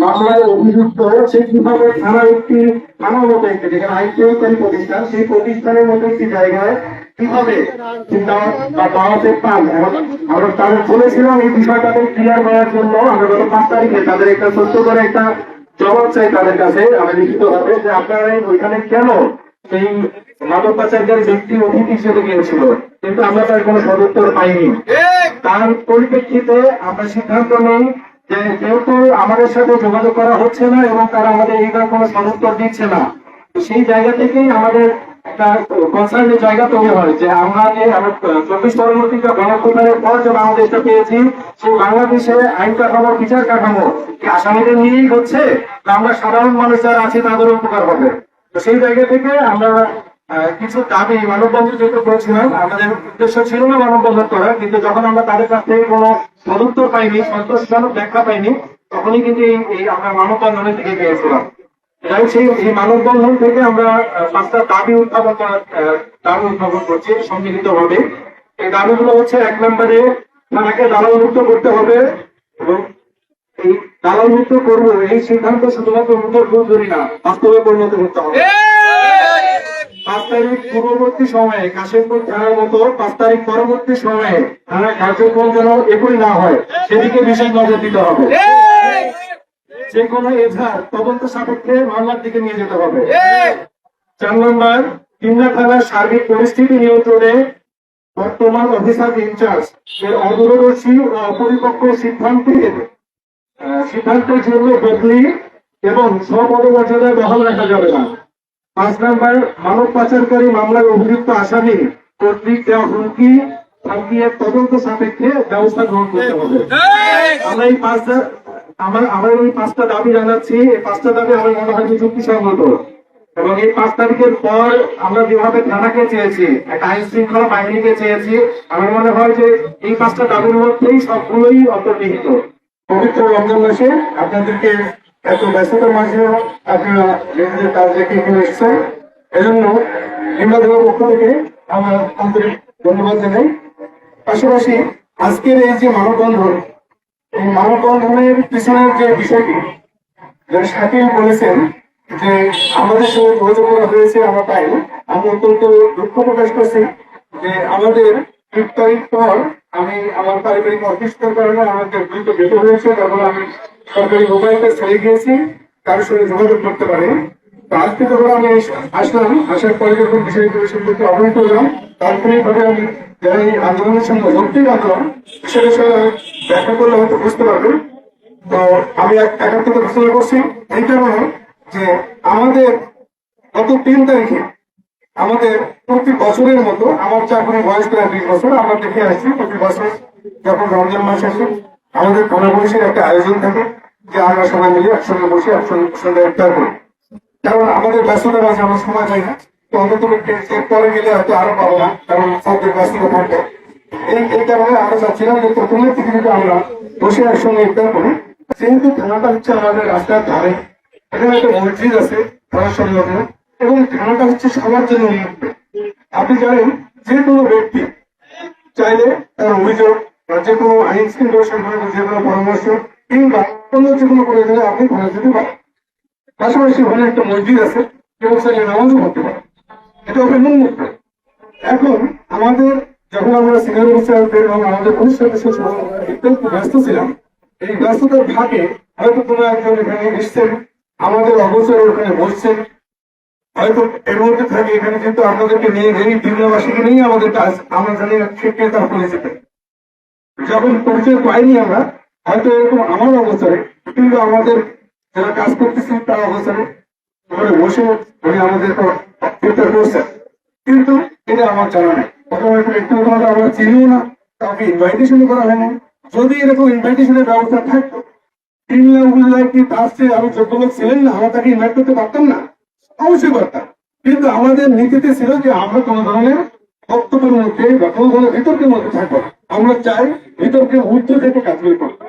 মামলায় অভিযুক্ত সে কিভাবে থানা একটি থানার মতো একটি যেখানে আইন প্রয়োগকারী প্রতিষ্ঠান সেই প্রতিষ্ঠানের মতো একটি জায়গায় কিভাবে দাওয়াতে পান। আমরা তাদের বলেছিলাম এই বিষয়টাকে ক্লিয়ার করার জন্য আমরা গত 5 তারিখে তাদের একটা সত্য করে একটা জবাব চাই তাদের কাছে আমি লিখিত হবে যে আপনারা ওইখানে কেন সেই মাদক পাচারকারী ব্যক্তি অতিথি হিসেবে গিয়েছিল, কিন্তু আমরা তার কোনো সদুত্তর পাইনি। তার পরিপ্রেক্ষিতে আমরা সিদ্ধান্ত নেই যে যেহেতু আমাদের সাথে যোগাযোগ করা হচ্ছে না এবং তারা আমাদের এইবার কোনো সদুত্তর দিচ্ছে না, সেই জায়গা থেকেই আমাদের একটা কনসার্নের জায়গা তৈরি হয় যে আমরা যে 24 পরবর্তীতে গণঅভ্যুত্থানের পর যে বাংলাদেশটা পেয়েছি সেই বাংলাদেশে আইন কাঠামো বিচার কাঠামো কি আসামিদের নিয়েই হচ্ছে, আমরা সাধারণ মানুষ যারা আছি তাদের উপকার হবে। তো সেই জায়গা থেকে আমরা কিছু দাবি মানববন্ধন যেহেতু করেছিলাম, আমাদের উদ্দেশ্য ছিল না মানববন্ধন করা, কিন্তু যখন আমরা তাদের কাছ থেকে কোনো সদুত্তর পাইনি, সন্তোষজনক ব্যাখ্যা পাইনি, তখনই কিন্তু এই আমরা মানববন্ধনের দিকে গিয়েছিলাম। সেই মানববন্ধন থেকে আমরা 5টা দাবি উত্থাপন করছি সম্মিলিত ভাবে। এই দাবিগুলো হচ্ছে 1 নম্বরে তাকে দালাল মুক্ত করতে হবে এবং এই দালাল মুক্ত করবো এই সিদ্ধান্ত শুধুমাত্র মুখের ফুলঝুরি না, বাস্তবে পরিণত করতে হবে। 5 তারিখ পূর্ববর্তী সময়ে কাশিমপুর থানার মতো 5 তারিখ পরবর্তী সময়ে থানার কার্যক্রম যেন একই না হয় সেদিকে বিশেষ নজর দিতে হবে। যে কোনো এজাহার তদন্ত সাপেক্ষে মামলার দিকে নিয়ে যেতে হবে। 4 নম্বর, কিন্না থানার সার্বিক পরিস্থিতি নিয়ন্ত্রণে বর্তমান অফিসার ইনচার্জ এর অদূরদর্শী ও অপরিপক্ক সিদ্ধান্তের জন্য বদলি এবং স্বপদমর্যাদায় বহাল রাখা যাবে না। 5 নম্বর, মানব পাচারকারী মামলার অভিযুক্ত আসামি কর্তৃক দেওয়া হুমকি থামিয়ে তদন্ত সাপেক্ষে ব্যবস্থা গ্রহণ করতে হবে। আমরা এই 5টা দাবি জানাচ্ছি। এই 5টা দাবি আমার মনে হয় যে যুক্তিসঙ্গত এবং এই 5 তারিখের পর আমরা যেভাবে থানাকে চেয়েছি, একটা আইন শৃঙ্খলা বাহিনীকে চেয়েছি, আমার মনে হয় যে এই 5টা দাবির মধ্যেই সবগুলোই অন্তর্নিহিত। পবিত্র রমজান মাসে আপনাদেরকে এত ব্যস্ততার মাঝেও আপনারা নিজেদের কাজ রেখে এখানে এসেছেন, এজন্য নিম্নদেবের পক্ষ থেকে আমরা আন্তরিক ধন্যবাদ জানাই। পাশাপাশি আজকের এই যে মানববন্ধন, এই মানববন্ধনের পিছনের যে বিষয়টি শাকিল বলেছেন যে আমাদের সঙ্গে যোগাযোগ করা হয়েছে আমরা পাইনি, আমি অত্যন্ত দুঃখ প্রকাশ করছি যে আমাদের 1 তারিখ পর আমি আমার পারিবারিক অসুস্থতার কারণে আমাদের দ্রুত যেতে হয়েছে, তারপর আমি সরকারি মোবাইলটা ছেড়ে গিয়েছি, কারোর সঙ্গে যোগাযোগ করতে পারি। আজকে যখন আমি আসলাম, আসার পরে যখন বিষয়গুলো সম্পর্কে অবহিত হলাম, তাৎক্ষণিকভাবে আমি যারা এই আন্দোলনের সঙ্গে যুক্তি রাখলাম সেটা ব্যাখ্যা করলে হয়তো বুঝতে পারবেন। তো আমি একাত্মতা ঘোষণা করছি এই কারণে যে আমাদের গত 3 তারিখে আমাদের প্রতি বছরের মতো, আমার চাকরির বয়স প্রায় 20 বছর, আমরা দেখে আসছি প্রতি বছর যখন রমজান মাস আসে আমাদের গণবয়সের একটা আয়োজন থাকে যে আমরা সবাই মিলে একসঙ্গে বসে একসঙ্গে ইফতার করি। কারণ আমাদের ব্যস্ততার মাঝে আমরা সময় পাই না, তো অন্তত পরে গেলে হয়তো আরো পাবো না, কারণ সবদের ব্যস্ততা থাকবে। এই কারণে আমরা চাচ্ছিলাম যে প্রথমের থেকে যদি আমরা বসে একসঙ্গে ইফতার করি। যেহেতু থানাটা হচ্ছে আমাদের রাস্তার ধারে, এখানে একটা মসজিদ আছে থানার সংলগ্ন এবং থানাটা হচ্ছে সবার জন্য উন্মুক্ত। আপনি জানেন যে কোনো ব্যক্তি চাইলে তার অভিযোগ বা যে কোনো আইন শৃঙ্খলা সংক্রান্ত যে কোনো পরামর্শ কিংবা অন্য যে কোনো প্রয়োজনে আপনি থানা যেতে পারেন। পাশাপাশি ওখানে একটা মসজিদ আছে এবং চাইলে নামাজও করতে পারে, এটা ওখানে উন্মুক্ত। এখন আমাদের যখন আমরা সিনিয়র অফিসারদের এবং আমাদের পুলিশ সদস্য একটু ব্যস্ত ছিলাম, এই ব্যস্ততার ভাগে হয়তো কোনো একজন এখানে এসছেন, আমাদের অবসরে ওখানে বসছেন, হয়তো এর মধ্যে থাকে এখানে কিন্তু আপনাদেরকে নিয়ে গেলে দিনবাসীকে নিয়ে আমাদের কাজ, আমরা জানি সেটাই তার পরিচিত। যখন পরিচয় পাইনি আমরা হয়তো এরকম আমার অবসরে, কিন্তু আমাদের যারা কাজ করতেছি তার অবসরে ওখানে বসে উনি আমাদের গ্রেপ্তার করছেন, কিন্তু এটা আমার জানা নেই। একটু আমরা চিনিও না, কাউকে ইনভাইটেশন করা হয়নি। যদি এরকম ইনভাইটেশনের ব্যবস্থা থাকতো, তার চেয়ে আমি যোগ্য লোক ছিলেন না, আমরা তাকে ইনভাইট করতে পারতাম না, অবশ্যই পারতাম। কিন্তু আমাদের নীতিতে ছিল যে আমরা কোনো ধরনের বক্তব্যের মধ্যে বা কোনো ধরনের বিতর্কের মধ্যে থাকবো না। আমরা চাই বিতর্কের ঊর্ধ্ব থেকে কাজ করতে।